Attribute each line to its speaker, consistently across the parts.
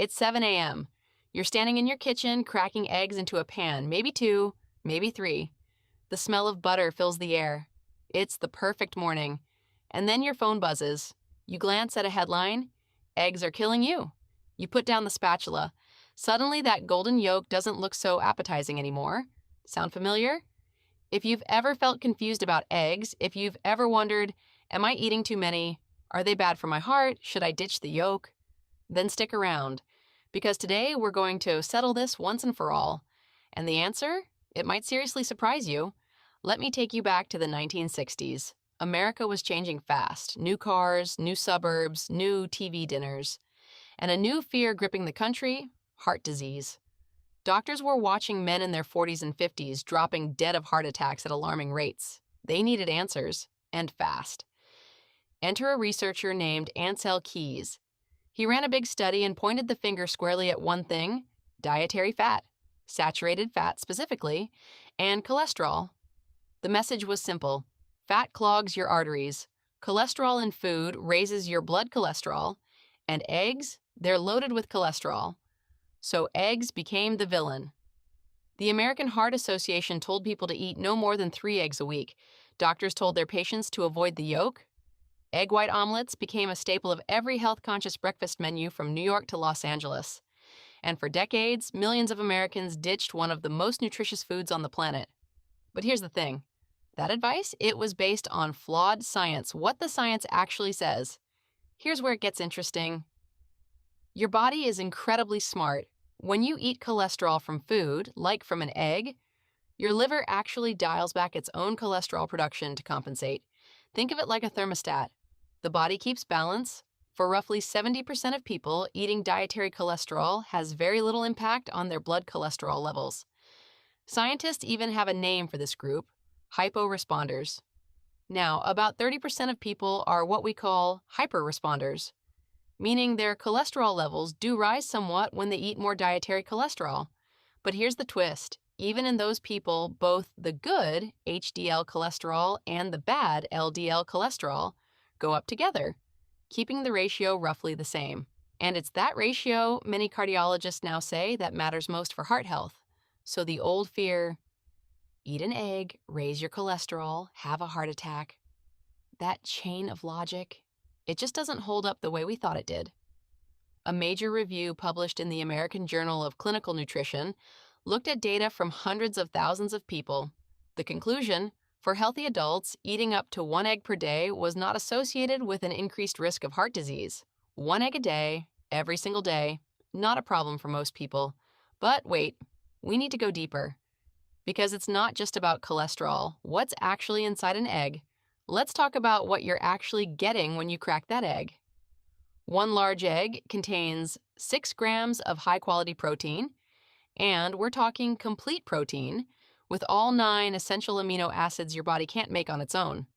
Speaker 1: It's 7 a.m. You're standing in your kitchen, cracking eggs into a pan, maybe two, maybe three. The smell of butter fills the air. It's the perfect morning. And then your phone buzzes. You glance at a headline, "Eggs are killing you." You put down the spatula. Suddenly, that golden yolk doesn't look so appetizing anymore. Sound familiar? If you've ever felt confused about eggs, if you've ever wondered, am I eating too many? Are they bad for my heart? Should I ditch the yolk? Then stick around, because today we're going to settle this once and for all. And the answer? It might seriously surprise you. Let me take you back to the 1960s. America was changing fast. New cars, new suburbs, new TV dinners. And a new fear gripping the country: heart disease. Doctors were watching men in their 40s and 50s dropping dead of heart attacks at alarming rates. They needed answers, and fast. Enter a researcher named Ancel Keys. He ran a big study and pointed the finger squarely at one thing: dietary fat, saturated fat specifically, and cholesterol. The message was simple: fat clogs your arteries, cholesterol in food raises your blood cholesterol, and eggs, they're loaded with cholesterol. So eggs became the villain. The American Heart Association told people to eat no more than 3 eggs a week. Doctors told their patients to avoid the yolk. Egg white omelets became a staple of every health-conscious breakfast menu from New York to Los Angeles. And for decades, millions of Americans ditched one of the most nutritious foods on the planet. But here's the thing. That advice, it was based on flawed science, what the science actually says. Here's where it gets interesting. Your body is incredibly smart. When you eat cholesterol from food, like from an egg, your liver actually dials back its own cholesterol production to compensate. Think of it like a thermostat. The body keeps balance. For roughly 70% of people, eating dietary cholesterol has very little impact on their blood cholesterol levels. Scientists even have a name for this group: hyporesponders. Now, about 30% of people are what we call hyperresponders, meaning their cholesterol levels do rise somewhat when they eat more dietary cholesterol. But here's the twist. Even in those people, both the good HDL cholesterol and the bad LDL cholesterol go up together, keeping the ratio roughly the same. And it's that ratio, many cardiologists now say, that matters most for heart health. So the old fear, eat an egg, raise your cholesterol, have a heart attack, that chain of logic, it just doesn't hold up the way we thought it did. A major review published in the American Journal of Clinical Nutrition looked at data from hundreds of thousands of people. The conclusion: for healthy adults, eating up to 1 egg per day was not associated with an increased risk of heart disease. 1 egg a day, every single day, not a problem for most people. But wait, we need to go deeper. Because it's not just about cholesterol. What's actually inside an egg? Let's talk about what you're actually getting when you crack that egg. 1 large egg contains 6 grams of high-quality protein, and we're talking complete protein, with all 9 essential amino acids your body can't make on its own.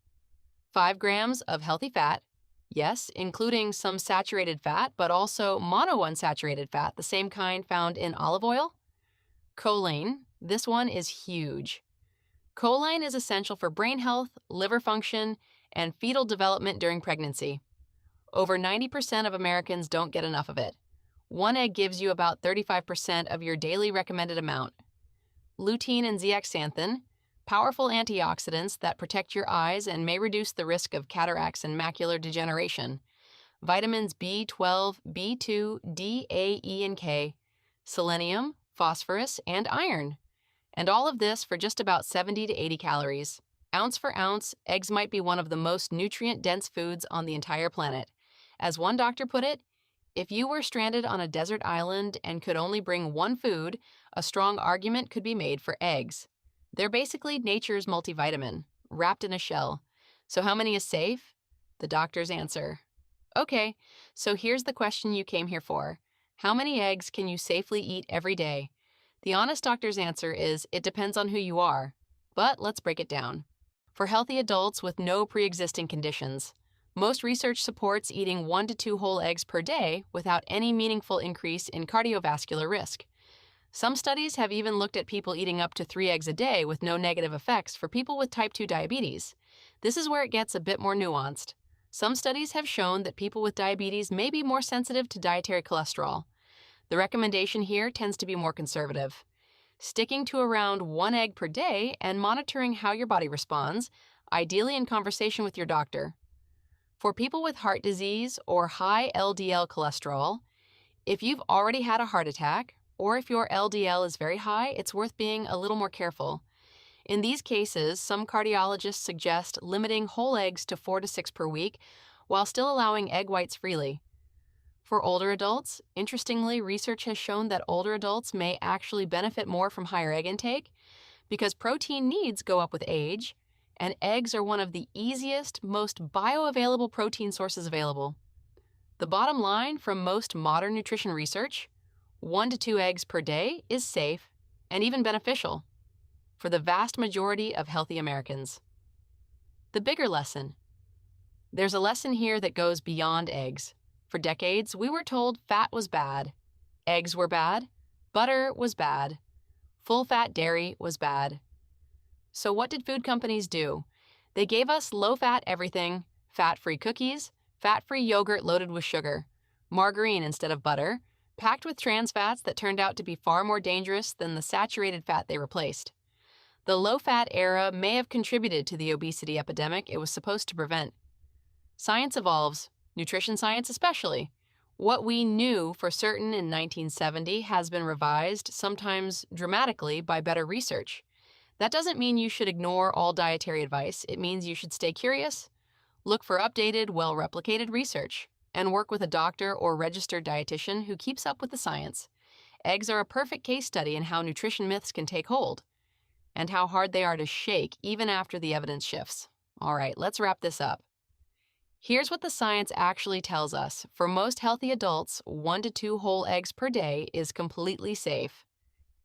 Speaker 1: 5 grams of healthy fat, yes, including some saturated fat, but also monounsaturated fat, the same kind found in olive oil. Choline, this one is huge. Choline is essential for brain health, liver function, and fetal development during pregnancy. Over 90% of Americans don't get enough of it. 1 egg gives you about 35% of your daily recommended amount. Lutein and zeaxanthin, powerful antioxidants that protect your eyes and may reduce the risk of cataracts and macular degeneration. Vitamins B12, B2, D, A, E, and K, selenium, phosphorus, and iron. And all of this for just about 70 to 80 calories. Ounce for ounce, eggs might be one of the most nutrient-dense foods on the entire planet. As one doctor put it, if you were stranded on a desert island and could only bring one food, a strong argument could be made for eggs. They're basically nature's multivitamin, wrapped in a shell. So how many is safe? The doctor's answer. Okay, so here's the question you came here for. How many eggs can you safely eat every day? The honest doctor's answer is, it depends on who you are. But let's break it down. For healthy adults with no pre-existing conditions, most research supports eating 1 to 2 whole eggs per day without any meaningful increase in cardiovascular risk. Some studies have even looked at people eating up to 3 eggs a day with no negative effects for people with type 2 diabetes. This is where it gets a bit more nuanced. Some studies have shown that people with diabetes may be more sensitive to dietary cholesterol. The recommendation here tends to be more conservative, sticking to around 1 egg per day and monitoring how your body responds, ideally in conversation with your doctor. For people with heart disease or high LDL cholesterol, if you've already had a heart attack, or if your LDL is very high, it's worth being a little more careful. In these cases, some cardiologists suggest limiting whole eggs to 4 to 6 per week while still allowing egg whites freely. For older adults, interestingly, research has shown that older adults may actually benefit more from higher egg intake because protein needs go up with age, and eggs are one of the easiest, most bioavailable protein sources available. The bottom line from most modern nutrition research, 1 to 2 eggs per day is safe and even beneficial for the vast majority of healthy Americans. The bigger lesson. There's a lesson here that goes beyond eggs. For decades, we were told fat was bad, eggs were bad, butter was bad, full-fat dairy was bad. So what did food companies do? They gave us low-fat everything, fat-free cookies, fat-free yogurt loaded with sugar, margarine instead of butter, packed with trans fats that turned out to be far more dangerous than the saturated fat they replaced. The low-fat era may have contributed to the obesity epidemic it was supposed to prevent. Science evolves, nutrition science especially. What we knew for certain in 1970 has been revised, sometimes dramatically, by better research. That doesn't mean you should ignore all dietary advice. It means you should stay curious, look for updated, well-replicated research, and work with a doctor or registered dietitian who keeps up with the science. Eggs are a perfect case study in how nutrition myths can take hold, and how hard they are to shake even after the evidence shifts. All right, let's wrap this up. Here's what the science actually tells us. For most healthy adults, 1 to 2 whole eggs per day is completely safe.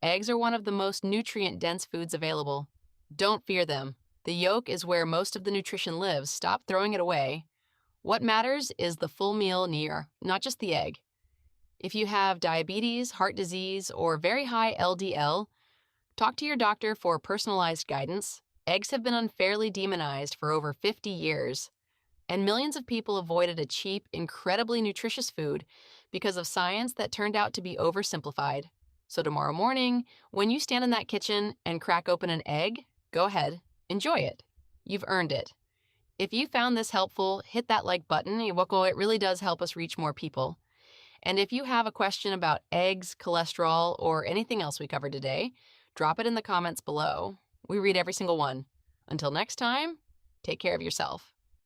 Speaker 1: Eggs are one of the most nutrient-dense foods available. Don't fear them. The yolk is where most of the nutrition lives. Stop throwing it away. What matters is the full meal near, not just the egg. If you have diabetes, heart disease, or very high LDL, talk to your doctor for personalized guidance. Eggs have been unfairly demonized for over 50 years, and millions of people avoided a cheap, incredibly nutritious food because of science that turned out to be oversimplified. So tomorrow morning, when you stand in that kitchen and crack open an egg, go ahead, enjoy it. You've earned it. If you found this helpful, hit that like button. It really does help us reach more people. And if you have a question about eggs, cholesterol, or anything else we covered today, drop it in the comments below. We read every single one. Until next time, take care of yourself.